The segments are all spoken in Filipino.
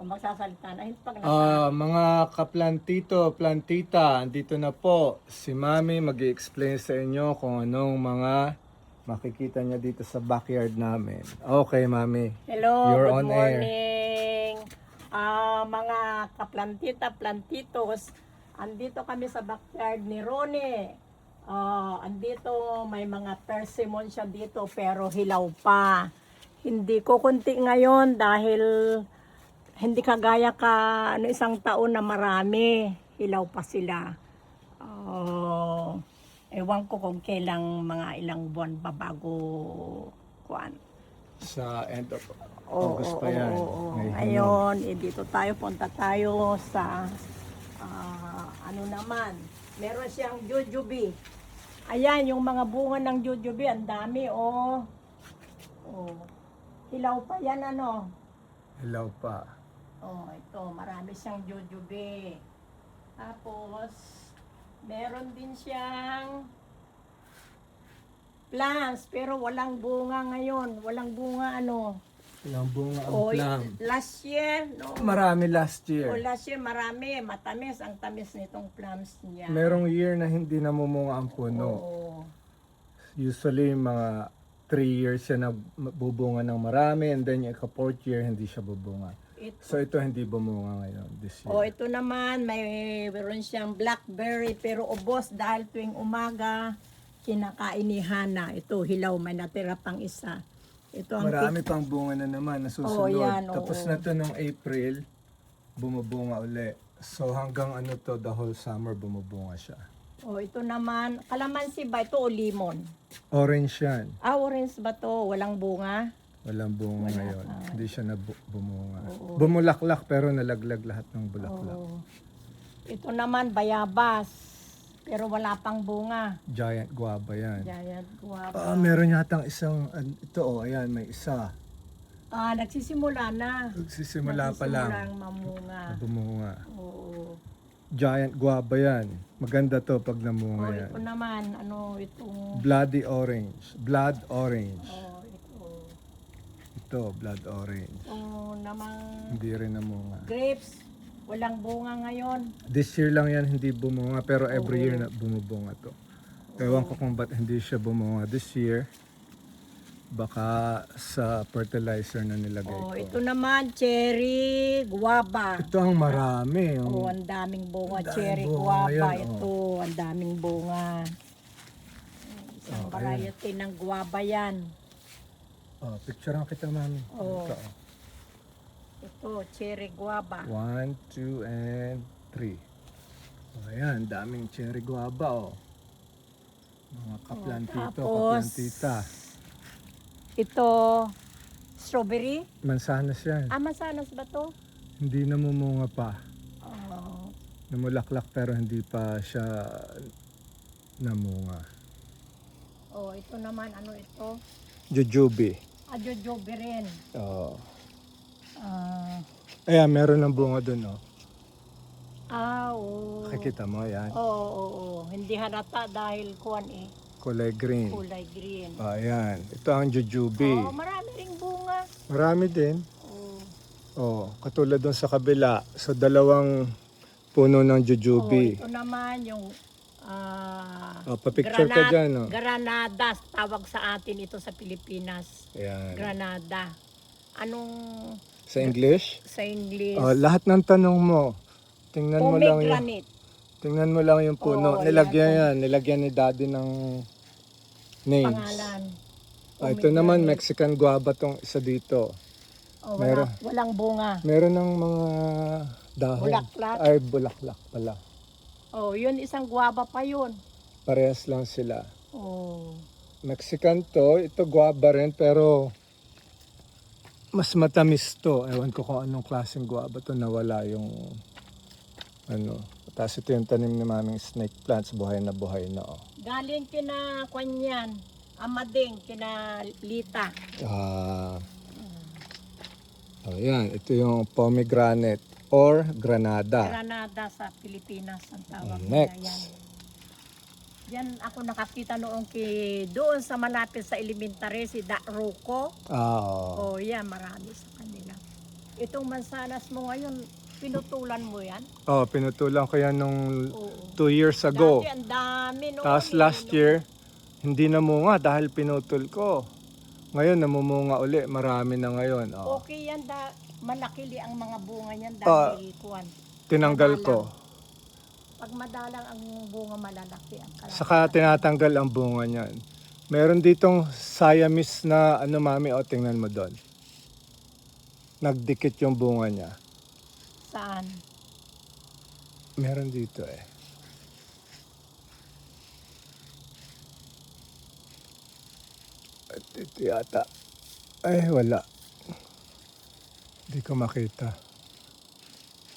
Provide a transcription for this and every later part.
Kung magsasalita na, pag Mga kaplantito, plantita, andito na po si Mami mag-i-explain sa inyo kung anong mga makikita niya dito sa backyard namin. Okay, Mami. Hello, You're good on air. morning. Mga kaplantita, plantitos, andito kami sa backyard ni Ronnie. Andito may mga persimmon siya dito pero hilaw pa. Hindi ko kunti ngayon dahil hindi kagaya ka isang taon na marami. Hilaw pa sila. Ewan ko kung kailang mga ilang buwan pa bago kuan. Sa end of Oo, August pa oo, yan. oo, oo. May hinog. Ngayon, dito tayo, punta tayo sa, ano naman, meron siyang jujube. Ayan, yung mga bunga ng jujube, ang dami, oh. Oh. Hilaw pa yan, ano? Hilaw pa. Oh, ito, marami siyang jujube. Tapos, meron din siyang plants, pero walang bunga ngayon. Walang bunga, ano? Ilang bunga ang Oh, plum. last year, no? Marami last O year. last year marami, matamis ang tamis nitong plums niya. Merong year na hindi namumunga ang puno. Oo. Usually, mga 3 years siya nabubunga ng marami and then yung ka-4th year, hindi siya bubunga. So ito hindi bumunga ngayon this year. O ito naman, meron siyang blackberry pero ubos dahil tuwing umaga kinakain ni Hana. Ito hilaw, may natira pang isa. Ito ang Marami pang bunga na naman na susunod. yan, Tapos oo. na to nung April, bumubunga uli. So hanggang ano to, the whole summer bumubunga siya. O ito naman, kalamansi ba ito o limon? Orange yan. Orange ba to? Walang bunga? Walang bunga Wala ngayon. pa. Hindi siya na bumunga. Oo. Bumulaklak pero nalaglag lahat ng bulaklak. Oo. Ito naman, bayabas. Pero wala pang bunga. Giant guava yan. Giant guava. Meron yatang isang, ito ayan, may isa. Nagsisimula na. Nagsisimula pa lang. Nagsisimula ang mamunga. na bumunga. Oo. Giant guava yan. Maganda to pag namunga yan. Ito naman, itong... Bloody orange. Blood orange. Ito. Ito, blood orange. Ito namang Hindi rin namunga. grapes. Walang bunga ngayon. This year lang yan hindi bumunga pero every Oo. year na bumubunga to. Ewan ko kung ba't hindi siya bumunga this year. Baka sa fertilizer na nilagay ko. Ito naman, cherry guava. Ito ang marami. Ang daming bunga, Ang daming cherry bunga guava. ngayon, Ito, ang daming bunga. Isang variety ng guava yan. Picturean kita, mami. Oo. Ito, Ito, cherry guava. 1, 2, and 3. Ayan, daming cherry guava, Mga kaplantito, tapos, kaplantita. Ito, strawberry. Mansanas yan. Mansanas ba to? Hindi namumunga pa. Oh, Namulaklak pero hindi pa siya namunga. ito naman, ano ito? Jujube. Jojobe rin. Oo. Ah, Ayan, meron ng bunga dun, oo. Nakikita mo, yan. Oo. Hindi halata dahil kuwan Kulay green. kulay green. Ayan. Ito ang jujube. Marami ring bunga. Marami din. Oh. Katulad dun sa kabila. So, dalawang puno ng jujube. Ito naman yung Pa-picture ka dyan, Granada, tawag sa atin ito sa Pilipinas. Ayan. Granada. Anong Sa English? sa English? Lahat ng tanong mo. Tingnan mo lang yung, Pomegranate. tingnan mo lang yung puno. Oo, Nilagyan yan. yan. Nilagyan ni daddy ng names. Pangalan. Ito naman, Mexican guava tong isa dito. Meron. Walang bunga. Meron ng mga dahon. Bulaklak. Ay, bulaklak pala. Yun isang guava pa yun. Parehas lang sila. Oh. Mexican to. Ito guava rin pero mas matamis to. Ewan ko kung anong klaseng guava to. Nawala yung ano. Tapos ito yung tanim ni maming snake plants. Buhay na Galing kina Kwanyan. Amading, kina Lita. Ayan. Ito yung pomegranate or granada. Granada sa Pilipinas ang tawag Next. nila yan. Yan ako nakakita noong doon sa malapit sa elementary si Da Rocco. Oo. Yan marami sa kanila. Itong mansanas mo ngayon, pinutulan mo yan? Oh, pinutulan ko yan nung Oo. 2 years ago. Dati ang dami noon. Tapos last year, hindi namunga dahil pinutol ko. Ngayon, namumunga uli. Marami na ngayon. Oh. Okay yan, malakili ang mga bunga niyan Ah. dahil kuwan. Tinanggal ko. Pag madalang ang bunga malalaki ang kalaki. Saka tinatanggal ang bunga niyan. Meron ditong Siamese na ano mami, o tingnan mo doon. Nagdikit yung bunga niya. Saan? Meron dito eh. At ito yata. Ay, wala. Hindi ko makita.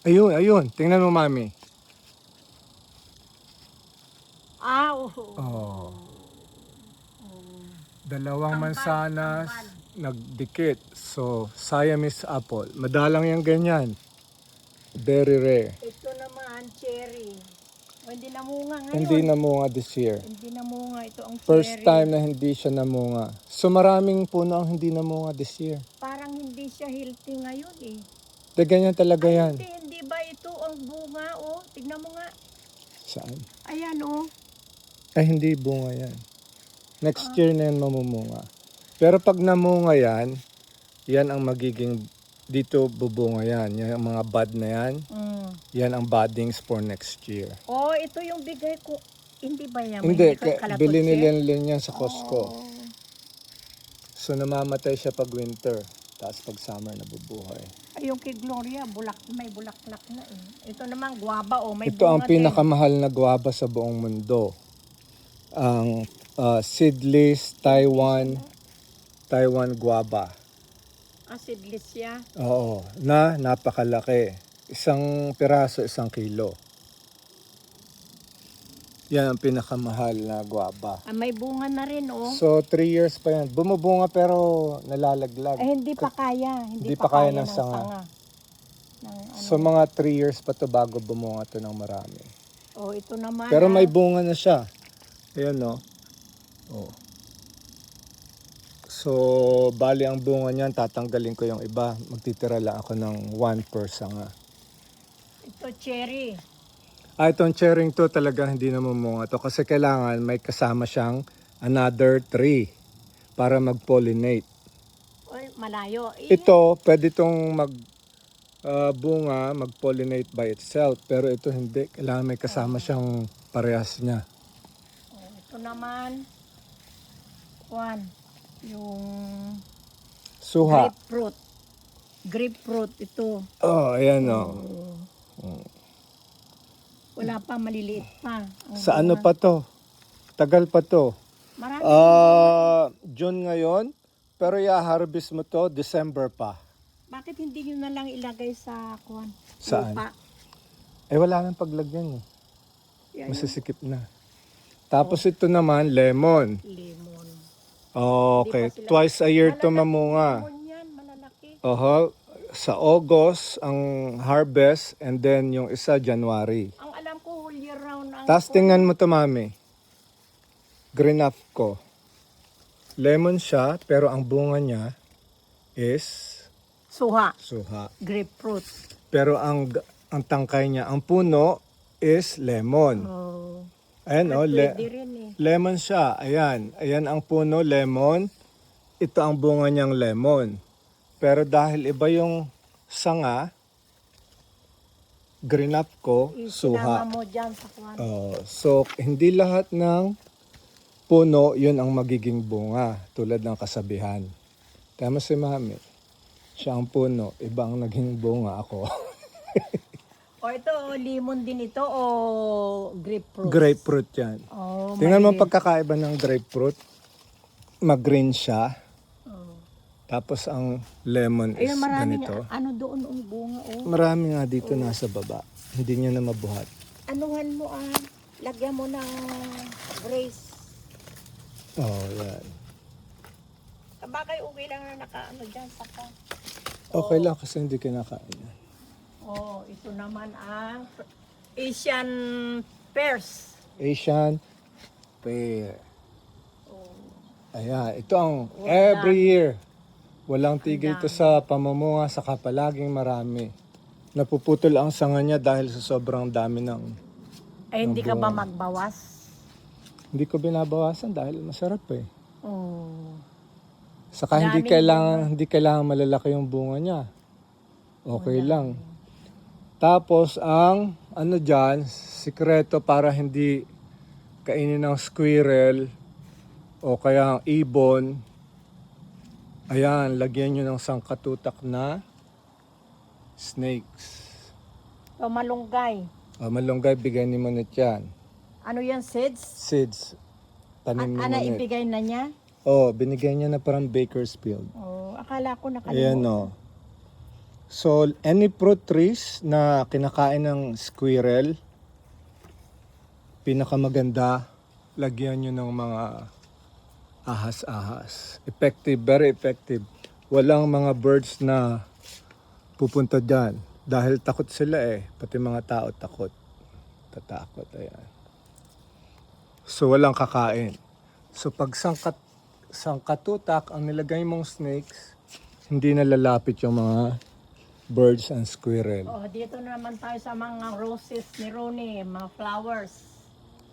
Ayun, ayun. Tingnan mo mami. Oo. Oh. Dalawang mansanas nagdikit. So, Siamese apple. Madalang yung ganyan. Very rare. Ito naman, cherry. O, hindi namunga ngayon. Hindi namunga this year. Hindi namunga. Ito ang cherry. First time na hindi siya namunga. So, maraming puno ang hindi namunga this year. Parang hindi siya healthy ngayon eh. De, ganyan talaga yan. Hindi ba ito ang bunga? Oh, tignan mo nga. Saan? Ayan oh. Ay, hindi bunga yan. Next year na yan mamumunga. Pero pag namunga yan, yan ang magiging, dito bubunga yan. Yan ang mga bud na yan. Yan ang buddings for next year. Oh, ito yung bigay ko. Hindi ba yan? Hindi, May bili kalatotse? nila yan sa Costco. Oh. So namamatay siya pag winter. Tapos pag summer nabubuhay. Ay, yung kay Gloria, may bulaklak na eh. Ito naman, guava oh, may Ito ang bunga din. pinakamahal na guava sa buong mundo. Ang seedless Taiwan guava. Seedless siya. Oo, na napakalaki. Isang piraso, 1 kilo. Yan ang pinakamahal na guava. May bunga na rin oh. So 3 years pa yan. Bumubunga pero nalalaglag. Hindi pa kaya. Hindi pa kaya ng sanga. So mga 3 years pa to bago bumunga to ng marami. Oh, ito naman. Pero may bunga na siya. Ayan no. Oh. So, bali ang bunga niyan, tatanggalin ko yung iba. Magtitira lang ako ng 1 per sanga. Ito cherry. Itong cherry to talaga hindi na mamunga to kasi kailangan may kasama siyang another tree para mag-pollinate. Oy, malayo. Ito, pwede itong bunga, mag-pollinate by itself. Pero ito hindi. Kailangan may kasama siyang parehas niya. Oh, ito naman. Yung Suha. grapefruit. Grapefruit ito. Oh, ayan o. Wala pa, maliliit pa. Sa ano pa to? Tagal pa to. Marami. June ngayon, pero i-harvest mo to December pa. Bakit hindi nyo na lang ilagay sa kuwan? Saan? Lupa? Eh wala nang paglagyan eh. Yan, Masisikip na. Tapos ito naman, lemon. lemon. Okay, Hindi pa sila- twice a year to Malalaki mamunga. lemon yan, malalaki. Sa August ang harvest and then yung isa January. Ang alam ko, whole year round ang Tapos tingnan mo to mami. Green up ko. Lemon siya pero ang bunga niya is suha. suha. Grapefruit. Pero ang tangkay niya, ang puno is lemon. Oh. Ayan o, Pwede rin eh. lemon siya. Ayan. Ayan ang puno, lemon. Ito ang bunga niyang lemon. Pero dahil iba yung sanga, green up ko, Sinama suha. mo dyan sa kuwan. So, hindi lahat ng puno, yun ang magiging bunga. Tulad ng kasabihan. Tama si mami. Siya ang puno, iba ang naging bunga ako. O ito, lemon din ito o grapefruit? Grapefruit yan. Oh, Tingnan mo maliliit. pagkakaiba ng grapefruit. Mag-green siya. Oh. Tapos ang lemon is Ayun, maraming ganito. ano doon ang bunga oh. Marami nga dito nasa baba. Hindi niya na mabuhat. Anuhan mo lagyan mo ng brace. Oh, yan. Bakit okay lang na nakaano dyan sa ka? Okay lang kasi hindi kinakain yan. Oh, ito naman ang Asian pears. Asian pear. Oh. Ayan, ito ang every year. Walang tigil to sa pamamunga, saka palaging marami. Napuputol ang sanga niya dahil sa sobrang dami ng... Ay, hindi ka ba bunga. magbawas? Hindi ko binabawasan dahil masarap eh. Oh. Saka hindi Daming kailangan malalaki yung bunga niya. Okay Wala. lang. Tapos ang ano diyan, sikreto para hindi kainin ng squirrel o kaya ang ibon. Ayan, lagyan nyo ng sangkatutak na snakes. So, malunggay. Malunggay, bigay ni Manit yan. Ano yan, seeds? Seeds, tanim ni Ana, Manit. ibigay na niya? Binigay niya na parang Bakersfield. Oh, akala ko Ayan nakalimutan. So, any fruit trees na kinakain ng squirrel, pinakamaganda, lagyan nyo ng mga ahas-ahas. Effective, very effective. Walang mga birds na pupunta dyan. Dahil takot sila eh. Pati mga tao takot. Tatakot, ayan. So, walang kakain. So, pag sangkatutak ang nilagay mong snakes, hindi na lalapit yung mga birds and squirrel. Oh, dito na naman tayo sa mga roses ni Ronnie, mga flowers.